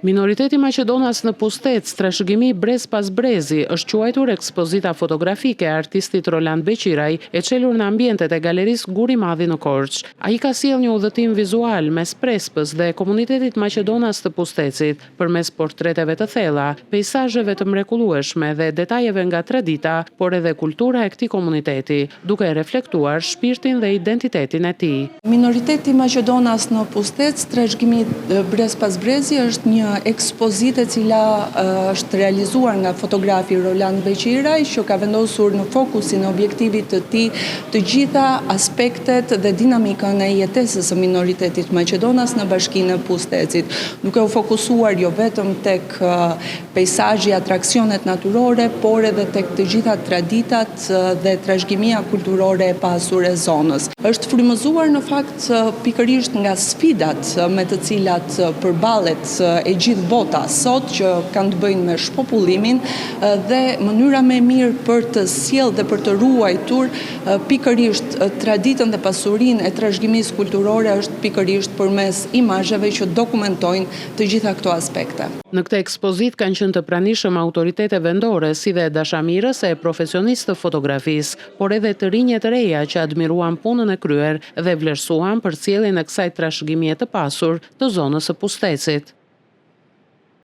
Minoriteti Maqedonas në Pustet, trashëgimi brez pas brezi, është quajtur ekspozita fotografike e artistit Roland Beqiraj, e çelur në ambientet e galerisë Guri i Madhi në Korçë. Ai ka sjellë një udhëtim vizual mes Prespës dhe komunitetit Maqedonas të Pustecit, përmes portreteve të thella, peizazheve të mrekullueshme dhe detajeve nga tradita, por edhe kultura e këtij komuniteti, duke reflektuar shpirtin dhe identitetin e tij. Minoriteti Maqedonas në Pustet, trashëgimi brez pas brezi është një ekspozitë e cila është realizuar nga fotografi Roland Beqiraj, që ka vendosur në fokusin e objektivit të tij të gjitha aspektet dhe dinamikën e jetesës së minoritetit Maqedonas në bashkinë e Pustecit, duke u fokusuar jo vetëm tek peizazhi, atraksionet natyrore, por edhe tek të gjitha traditat dhe trashëgimia kulturore e pasur e zonës. Është frymëzuar në fakt pikërisht nga sfidat me të cilat përballet e gjithë bota sot, që kanë të bëjnë me shpopullimin, dhe mënyra më e mirë për të sjellë dhe për të ruajtur pikërisht traditën dhe pasurinë e trashëgimisë kulturore është pikërisht përmes imazheve që dokumentojnë të gjitha këto aspekte. Në këtë ekspozitë kanë qenë të pranishëm autoritete vendore, si dhe dashamirës e profesionistë të fotografisë, por edhe të rinje të reja që admiruan punën e kryer dhe vlerësuan përcjelljen e kësaj trashëgimie të pasur të zonës së Pustecit.